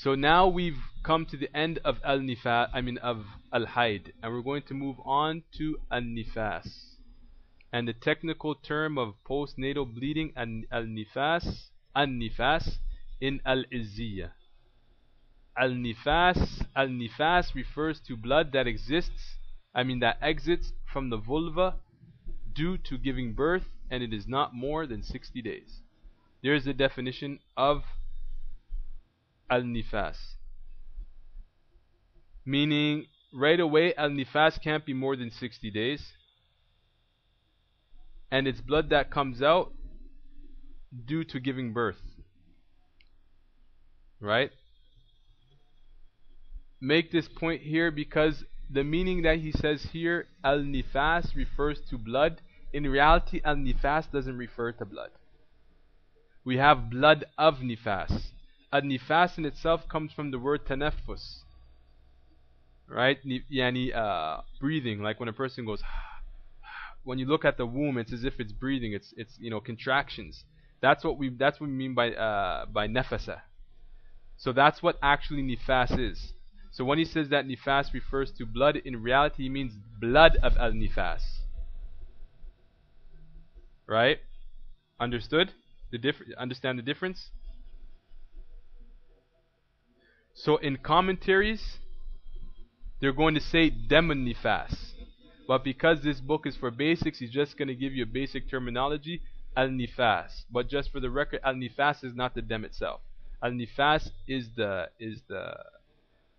So now we've come to the end of al-nifas, of al-haid, and we're going to move on to al-nifas. And the technical term of postnatal bleeding, al-nifas in Al-Izziyah. Al-nifas refers to blood that that exits from the vulva due to giving birth, and it is not more than 60 days. There's the definition of al-nifas. Meaning, right away, al-nifas can't be more than 60 days. And it's blood that comes out due to giving birth. Right? Make this point here because the meaning that he says here, al-nifas, refers to blood. In reality, al-nifas doesn't refer to blood. We have blood of nifas. Al-nifas in itself comes from the word tanaffus. Right? Breathing. Like when a person goes, when you look at the womb, it's as if it's breathing. It's contractions. That's what we mean by nafasa. So that's what actually nifas is. So when he says that nifas refers to blood, in reality he means blood of al-nifas. Right? Understood? Understand the difference? So in commentaries, they're going to say demun nifas. But because this book is for basics, he's just going to give you a basic terminology, al-nifas. But just for the record, al-nifas is not the dem itself. Al-nifas is the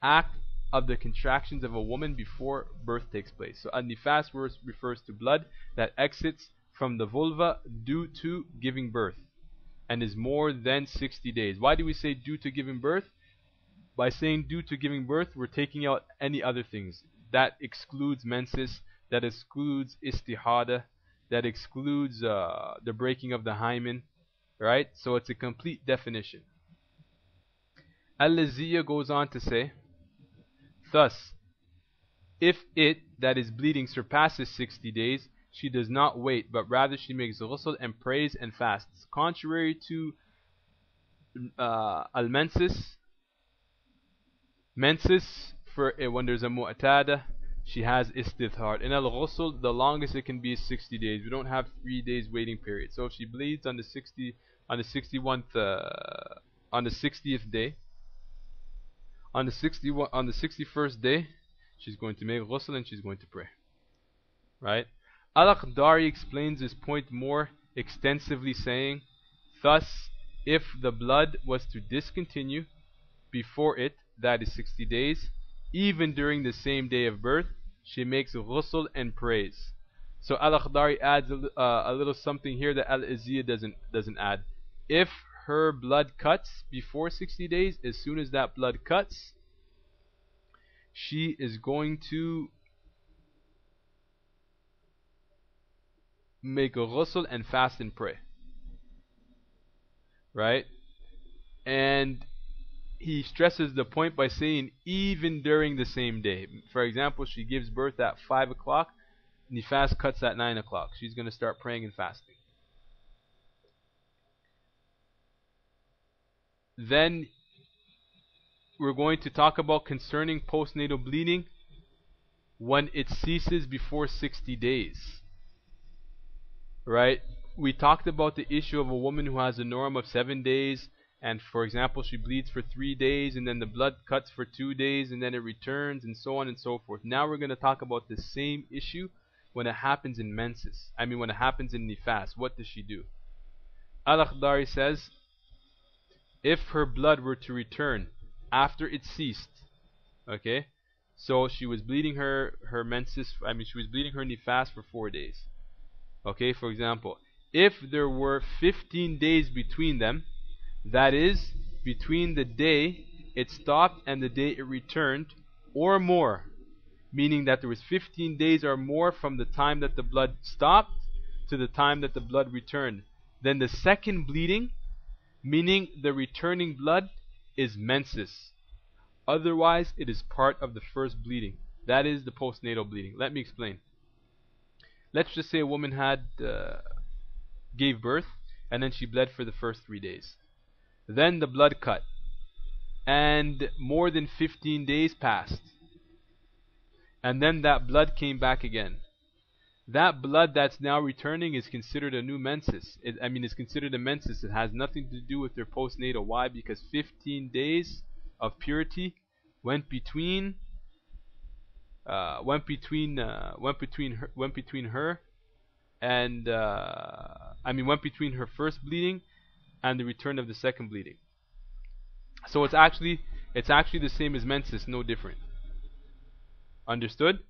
act of the contractions of a woman before birth takes place. So al-nifas refers to blood that exits from the vulva due to giving birth and is more than 60 days. Why do we say due to giving birth? By saying due to giving birth, we're taking out any other things. That excludes menses, that excludes istihada, that excludes the breaking of the hymen. Right? So it's a complete definition. Al-Izziyah goes on to say, thus, if it, that is bleeding, surpasses 60 days, she does not wait, but rather she makes ghusl and prays and fasts. Contrary to al-menses, for when there's a mu'tada, she has istithar. In al-ghusl, the longest it can be is 60 days. We don't have 3 days waiting period. So if she bleeds on the 60th day, on the 61st day, she's going to make ghusl and she's going to pray. Right? Al-Akhdari explains this point more extensively, saying, thus, if the blood was to discontinue before it, that is 60 days, even during the same day of birth, she makes ghusl and prays. So Al-Akhdari adds a little something here that Al-Izziyah doesn't add. If her blood cuts before 60 days, as soon as that blood cuts, she is going to make a ghusl and fast and pray. Right? And he stresses the point by saying even during the same day. For example, she gives birth at 5 o'clock, nifas cuts at 9 o'clock. She's going to start praying and fasting. Then we're going to talk about concerning postnatal bleeding when it ceases before 60 days. Right? We talked about the issue of a woman who has a norm of 7 days, and for example she bleeds for 3 days, and then the blood cuts for 2 days, and then it returns, and so on and so forth. Now we're going to talk about the same issue when it happens in menses. When it happens in nifas. What does she do? Al-Akhdari says, if her blood were to return after it ceased, okay, so she was bleeding her menses, she was bleeding her nifas for 4 days. Okay, for example, if there were 15 days between them, that is, between the day it stopped and the day it returned, or more, meaning that there was 15 days or more from the time that the blood stopped to the time that the blood returned, then the second bleeding, meaning the returning blood, is menses. Otherwise, it is part of the first bleeding. That is the postnatal bleeding. Let me explain. Let's just say a woman gave birth, and then she bled for the first 3 days. Then the blood cut. and more than 15 days passed, and then that blood came back again. That blood that's now returning is considered a new menses. It's considered a menses. It has nothing to do with their postnatal. Why? Because 15 days of purity went between her and went between her first bleeding and the return of the second bleeding. So it's actually the same as menses, no different. Understood?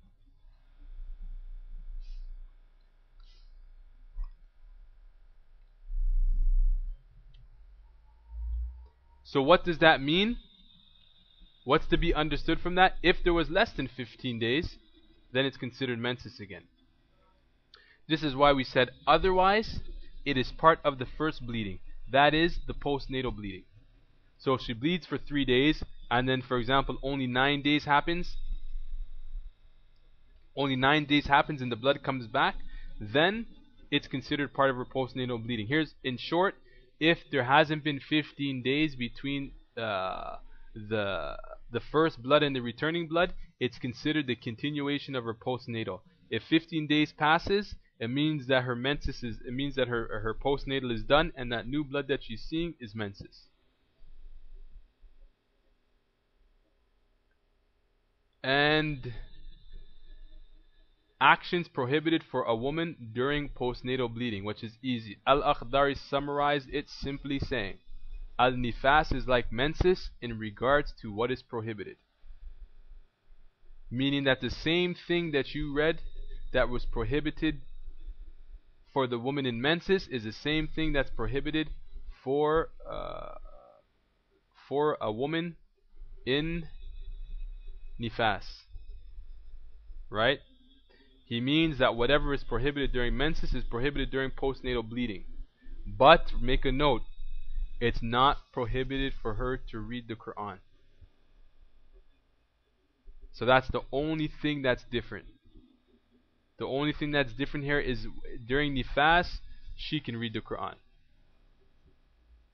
So what does that mean? What's to be understood from that? If there was less than 15 days, then it's considered menses again. This is why we said otherwise it is part of the first bleeding. That is the postnatal bleeding. So if she bleeds for 3 days and then, for example, only 9 days happens and the blood comes back, then it's considered part of her postnatal bleeding. Here's in short: if there hasn't been 15 days between the first blood and the returning blood, it's considered the continuation of her postnatal. If 15 days passes, it means that her her postnatal is done, and that new blood that she's seeing is menses. And actions prohibited for a woman during postnatal bleeding, which is easy. Al-Akhdari summarized it simply saying, Al-Nifas is like menses in regards to what is prohibited. Meaning that the same thing that you read that was prohibited for the woman in menses is the same thing that's prohibited for a woman in Nifas. Right? He means that whatever is prohibited during menses is prohibited during postnatal bleeding. But make a note, it's not prohibited for her to read the Quran. So that's the only thing that's different. The only thing that's different here is during Nifas, she can read the Quran.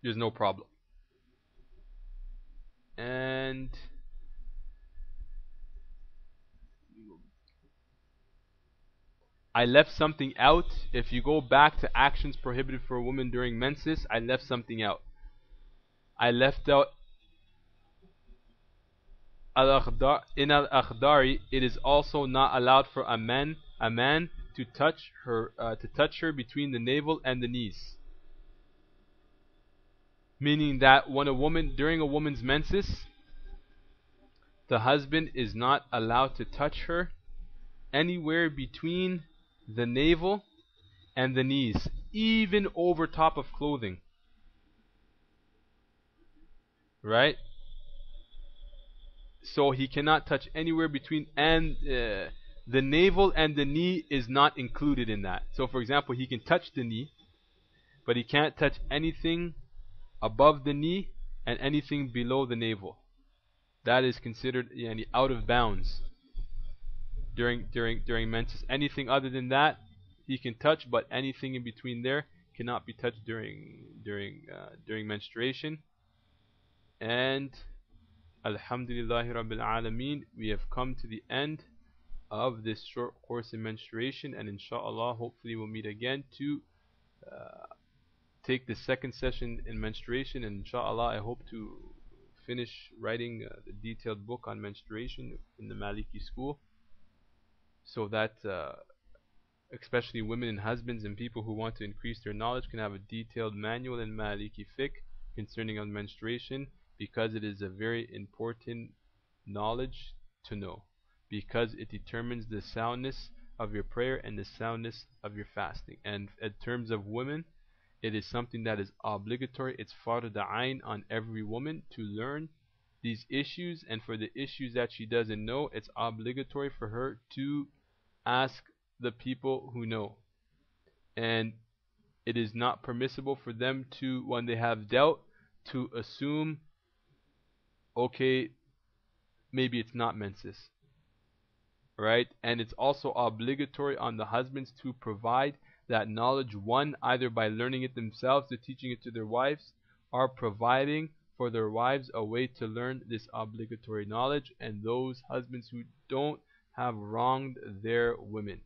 There's no problem. And I left something out. If you go back to actions prohibited for a woman during menses, I left something out. I left out in Al-Akhdari, it is also not allowed for a man to touch her between the navel and the knees. Meaning that during a woman's menses, the husband is not allowed to touch her anywhere between the navel and the knees, even over top of clothing. Right? So he cannot touch anywhere between, and the navel and the knee is not included in that. So for example, he can touch the knee, but he can't touch anything above the knee and anything below the navel. That is considered out of bounds during menses. Anything other than that he can touch, but anything in between there cannot be touched during menstruation. And Alhamdulillahi Rabbil Alameen, we have come to the end of this short course in menstruation, and inshallah hopefully we'll meet again to take the second session in menstruation, and inshallah I hope to finish writing the detailed book on menstruation in the Maliki school, so that especially women and husbands and people who want to increase their knowledge can have a detailed manual in Maliki fiqh concerning on menstruation, because it is a very important knowledge to know, because it determines the soundness of your prayer and the soundness of your fasting. And in terms of women, it is something that is obligatory. It's fard ayn on every woman to learn these issues, and for the issues that she doesn't know, it's obligatory for her to ask the people who know. And it is not permissible for them to, when they have doubt, to assume, okay, maybe it's not menses. Right? And it's also obligatory on the husbands to provide that knowledge, one, either by learning it themselves, to teaching it to their wives, or providing for their wives a way to learn this obligatory knowledge, and those husbands who don't have wronged their women.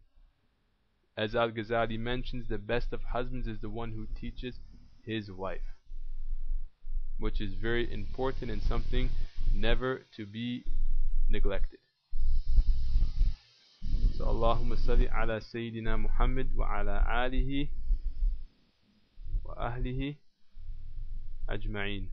As Al-Ghazali mentions, the best of husbands is the one who teaches his wife, which is very important and something never to be neglected. So Allahumma salli ala Sayyidina Muhammad wa ala alihi wa ahlihi ajma'in.